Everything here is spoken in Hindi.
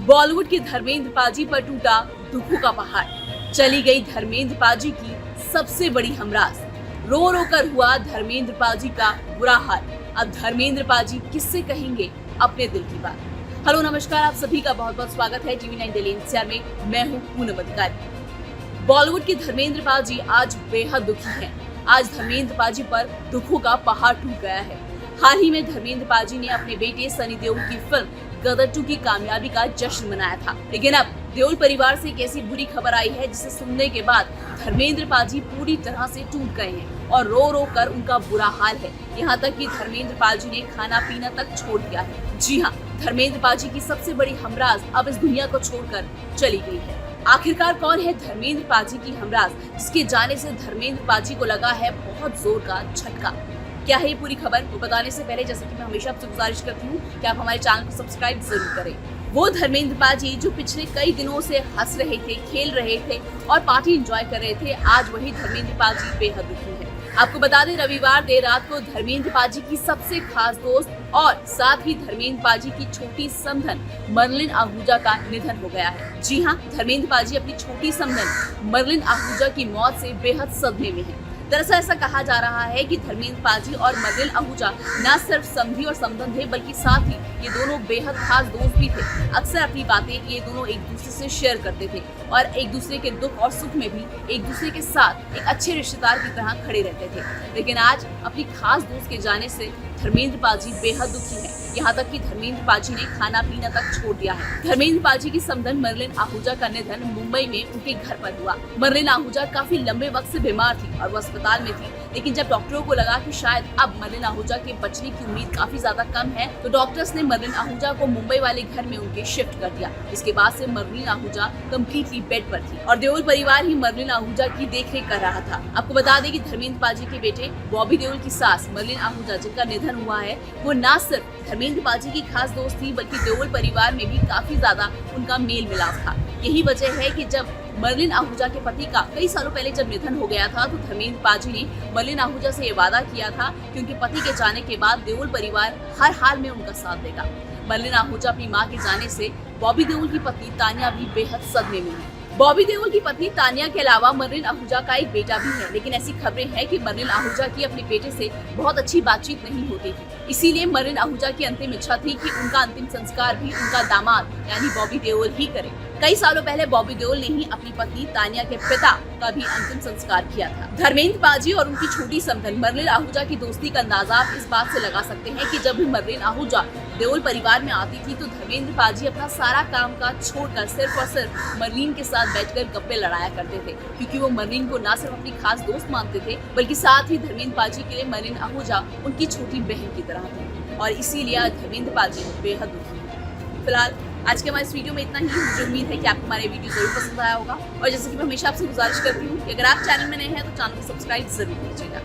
बॉलीवुड के धर्मेंद्र पाजी पर टूटा दुखों का पहाड़। चली गई धर्मेंद्र पाजी की सबसे बड़ी हमराज। रो रो कर हुआ धर्मेंद्र पाजी का बुरा हाल। अब धर्मेंद्र पाजी किससे कहेंगे अपने दिल की बात। हेलो नमस्कार, आप सभी का बहुत बहुत स्वागत है TV9 दिल्ली NCR में। मैं हूँ पूनम अधिकारी। बॉलीवुड के धर्मेंद्र पाजी आज बेहद दुखी हैं। आज धर्मेंद्र पाजी पर दुखों का पहाड़ टूट गया है। हाल ही में धर्मेंद्र पाजी ने अपने बेटे सनी देओल की फिल्म गदर 2 की कामयाबी का जश्न मनाया था, लेकिन अब देओल परिवार से एक ऐसी बुरी खबर आई है जिसे सुनने के बाद धर्मेंद्र पाजी पूरी तरह से टूट गए हैं और रो रो कर उनका बुरा हाल है। यहाँ तक कि धर्मेंद्र पाजी ने खाना पीना तक छोड़ दिया है। जी हाँ, धर्मेंद्र पाजी की सबसे बड़ी हमराज अब इस दुनिया को छोड़कर चली गई है। आखिरकार कौन है धर्मेंद्र पाजी की हमराज, जिसके जाने से धर्मेंद्र पाजी को लगा है बहुत जोर का झटका। क्या है ये पूरी खबर, वो बताने से पहले जैसे कि मैं हमेशा आपसे गुजारिश करती हूँ कि आप हमारे चैनल को सब्सक्राइब जरूर करें। वो धर्मेंद्र पाजी जो पिछले कई दिनों से हंस रहे थे, खेल रहे थे और पार्टी एंजॉय कर रहे थे, आज वही धर्मेंद्र पाजी बेहद दुखी है। आपको बता दें, रविवार देर रात को धर्मेंद्र पाजी की सबसे खास दोस्त और साथ ही धर्मेंद्र पाजी की छोटी समधन मर्लिन आहूजा का निधन हो गया है। जी हाँ, धर्मेंद्र पाजी अपनी छोटी समधन मर्लिन आहूजा की मौत से बेहद सदमे में है। दरअसल ऐसा कहा जा रहा है कि धर्मेंद्र पाजी और मर्लिन आहूजा न सिर्फ समधी और समधन थे, बल्कि साथ ही ये दोनों बेहद खास दोस्त भी थे। अक्सर अपनी बातें ये दोनों एक दूसरे से शेयर करते थे और एक दूसरे के दुख और सुख में भी एक दूसरे के साथ एक अच्छे रिश्तेदार की तरह खड़े रहते थे। लेकिन आज अपनी खास दोस्त के जाने से धर्मेंद्र पाजी बेहद दुखी है। यहाँ तक कि धर्मेंद्र पाजी ने खाना पीना तक छोड़ दिया है। धर्मेंद्र पाजी की समधन मर्लिन आहूजा का निधन मुंबई में उनके घर पर हुआ। मर्लिन आहूजा काफी लंबे वक्त से बीमार थी और वो अस्पताल में थी, लेकिन जब डॉक्टरों को लगा कि शायद अब मर्लिन आहूजा के बचने की उम्मीद काफी ज्यादा कम है, तो डॉक्टर्स ने मर्लिन आहूजा को मुंबई वाले घर में उनके शिफ्ट कर दिया। इसके बाद से मर्लिन आहूजा कम्प्लीटली बेड पर थी और देओल परिवार ही मर्लिन आहूजा की देखरेख कर रहा था। आपको बता दें कि धर्मेंद्र पाजी के बेटे बॉबी देओल की सास मर्लिन आहूजा, जिनका निधन हुआ है, वो न सिर्फ धर्मेंद्र पाजी की खास दोस्त थी, बल्कि देओल परिवार में भी काफी ज्यादा उनका मेल मिलाप था। यही वजह है कि जब मर्लिन आहूजा के पति का कई सालों पहले जब निधन हो गया था, तो धर्मेंद्र पाजी ने मर्लिन आहूजा से ये वादा किया था कि उनके पति के जाने के बाद देओल परिवार हर हाल में उनका साथ देगा। मर्लिन आहूजा अपनी मां के जाने से बॉबी देओल की पत्नी तानिया भी बेहद सदमे में है। बॉबी देओल की पत्नी तानिया के अलावा मर्लिन आहूजा का एक बेटा भी है, लेकिन ऐसी खबरें हैं कि मर्लिन आहूजा की अपने बेटे से बहुत अच्छी बातचीत नहीं होती थी। इसीलिए मर्लिन आहूजा की अंतिम इच्छा थी कि उनका अंतिम संस्कार भी उनका दामाद यानी बॉबी देओल ही करे। कई सालों पहले बॉबी देओल ने ही अपनी पत्नी तानिया के पिता का भी अंतिम संस्कार किया था। धर्मेंद्र पाजी और उनकी छोटी समधन मर्लिन आहूजा की दोस्ती का अंदाजा आप इस बात से लगा सकते हैं कि जब भी मर्लिन आहूजा देओल परिवार में आती थी, तो धर्मेंद्र पाजी अपना सारा काम काज छोड़कर सिर्फ और सिर्फ मर्लिन के साथ बैठकर गप्पे लड़ाया करते थे, क्योंकि वो मर्लिन को न सिर्फ अपनी खास दोस्त मानते थे, बल्कि साथ ही धर्मेंद्र पाजी के लिए मर्लिन आहूजा उनकी छोटी बहन की तरह थी और इसीलिए धर्मेंद्र पाजी बेहद दुखी है। फिलहाल आज के हमारे इस वीडियो में इतना ही। मुझे उम्मीद है कि आपको हमारे वीडियो जरूर पसंद आया होगा और जैसे कि मैं हमेशा आपसे गुजारिश करती हूँ कि अगर आप चैनल में नए हैं तो चैनल को सब्सक्राइब जरूर कीजिएगा।